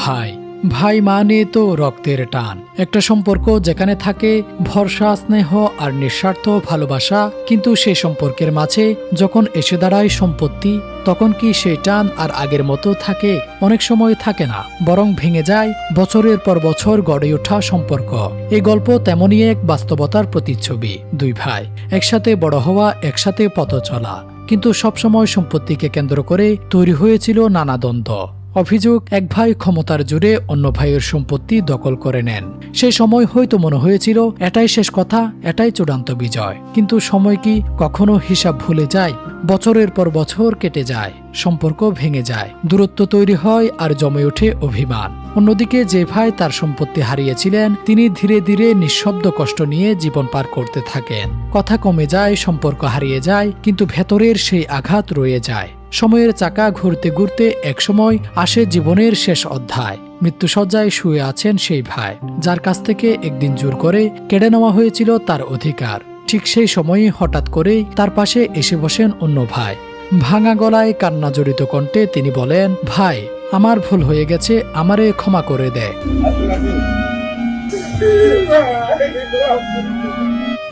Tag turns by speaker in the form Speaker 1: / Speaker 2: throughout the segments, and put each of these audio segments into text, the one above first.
Speaker 1: ভাই ভাই মানে তো রক্তের টান। একটা সম্পর্ক যেখানে থাকে ভরসা, স্নেহ আর নিঃস্বার্থ ভালোবাসা, কিন্তু সেই সম্পর্কের মাঝে যখন এসে দাঁড়ায় সম্পত্তি, তখন কি সেই টান আর আগের মতো থাকে? অনেক সময় থাকে না, বরং ভেঙে যায় বছরের পর বছর গড়ে ওঠা সম্পর্ক। এই গল্প তেমনই এক বাস্তবতার প্রতিচ্ছবি। দুই ভাই একসাথে বড় হওয়া, একসাথে পথ চলা, কিন্তু সবসময় সম্পত্তিকে কেন্দ্র করে তৈরি হয়েছিল নানা দ্বন্দ্ব। অভিযোগ, এক ভাই ক্ষমতার জোরে অন্য ভাইয়ের সম্পত্তি দখল করে নেন। সেই সময় হয়তো মনে হয়েছিল এটাই শেষ কথা, এটাই চূড়ান্ত বিজয়। কিন্তু সময় কি কখনো হিসাব ভুলে যায়? বছরের পর বছর কেটে যায়, সম্পর্ক ভেঙে যায়, দূরত্ব তৈরি হয় আর জমে ওঠে অভিমান। অন্যদিকে যে ভাই তার সম্পত্তি হারিয়েছিলেন, তিনি ধীরে ধীরে নিঃশব্দ কষ্ট নিয়ে জীবন পার করতে থাকেন। কথা কমে যায়, সম্পর্ক হারিয়ে যায়, কিন্তু ভেতরের সেই আঘাত রয়ে যায়। সময়ের চাকা ঘুরতে ঘুরতে একসময় আসে জীবনের শেষ অধ্যায়। মৃত্যুশয্যায় শুয়ে আছেন সেই ভাই, যার কাছ থেকে একদিন জোর করে কেড়ে নেওয়া হয়েছিল তার অধিকার। ঠিক সেই সময়ে হঠাৎ করেই তার পাশে এসে বসেন অন্য ভাই। ভাঙা গলায়, কান্না জড়িত কণ্ঠে তিনি বলেন, ভাই আমার ভুল হয়ে গেছে, আমারে ক্ষমা করে দে।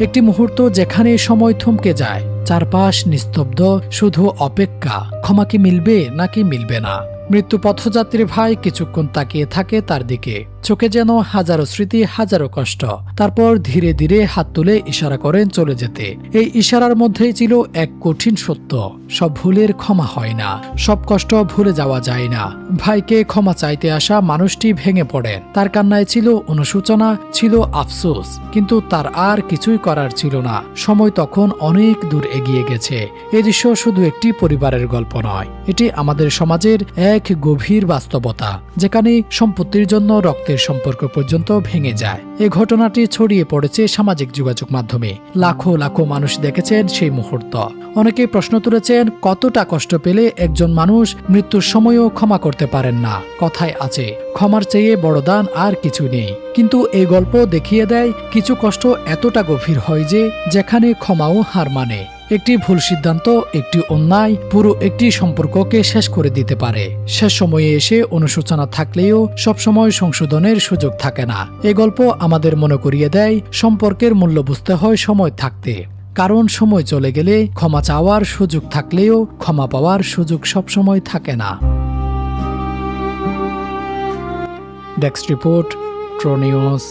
Speaker 1: একটি মুহূর্ত যেখানে সময় থমকে যায়, চারপাশ নিস্তব্ধ, শুধু অপেক্ষা। ক্ষমা কি মিলবে নাকি মিলবে না? মৃত্যু পথযাত্রী ভাই কিছুক্ষণ তাকিয়ে থাকে তার দিকে, চোখে যেন হাজারো স্মৃতি, হাজারো কষ্ট। তারপর ধীরে ধীরে হাত তুলে ইশারা করেন চলে যেতে। এই ইশারার মধ্যেই ছিল এক কঠিন সত্য, সব ভুলের ক্ষমা হয় না, সব কষ্ট ভুলে যাওয়া যায় না। ভাইকে ক্ষমা চাইতে আসা মানুষটি ভেঙে পড়েন। তার কান্নায় ছিল অনুশোচনা, ছিল আফসোস, কিন্তু তার আর কিছুই করার ছিল না। সময় তখন অনেক দূর এগিয়ে গেছে। এই দৃশ্য শুধু একটি পরিবারের গল্প নয়, এটি আমাদের সমাজের এক গভীর বাস্তবতা, যেখানে সম্পত্তির জন্য রক্তের সম্পর্ক পর্যন্ত ভেঙে যায়। এই ঘটনাটি ছড়িয়ে পড়েছে সামাজিক যোগাযোগ মাধ্যমে। লাখো লাখো মানুষ দেখেছেন সেই মুহূর্ত। অনেকে প্রশ্ন তুলেছেন, কতটা কষ্ট পেলে একজন মানুষ মৃত্যুর সময়ও ক্ষমা করতে পারেন না? কথায় আছে, ক্ষমার চেয়ে বড় দান আর কিছু নেই। কিন্তু এই গল্প দেখিয়ে দেয়, কিছু কষ্ট এতটা গভীর হয় যে যেখানে ক্ষমাও হার মানে। একটি ভুল সিদ্ধান্ত, একটি অন্যায় পুরো একটি সম্পর্ককে শেষ করে দিতে পারে। শেষ সময়ে এসে অনুশোচনা থাকলেও সবসময় সংশোধনের সুযোগ থাকে না। এই গল্প আমাদের মনে করিয়ে দেয়, সম্পর্কের মূল্য বুঝতে হয় সময় থাকতে। কারণ সময় চলে গেলে ক্ষমা চাওয়ার সুযোগ থাকলেও ক্ষমা পাওয়ার সুযোগ সবসময় থাকে না। Desk report, ট্রো news.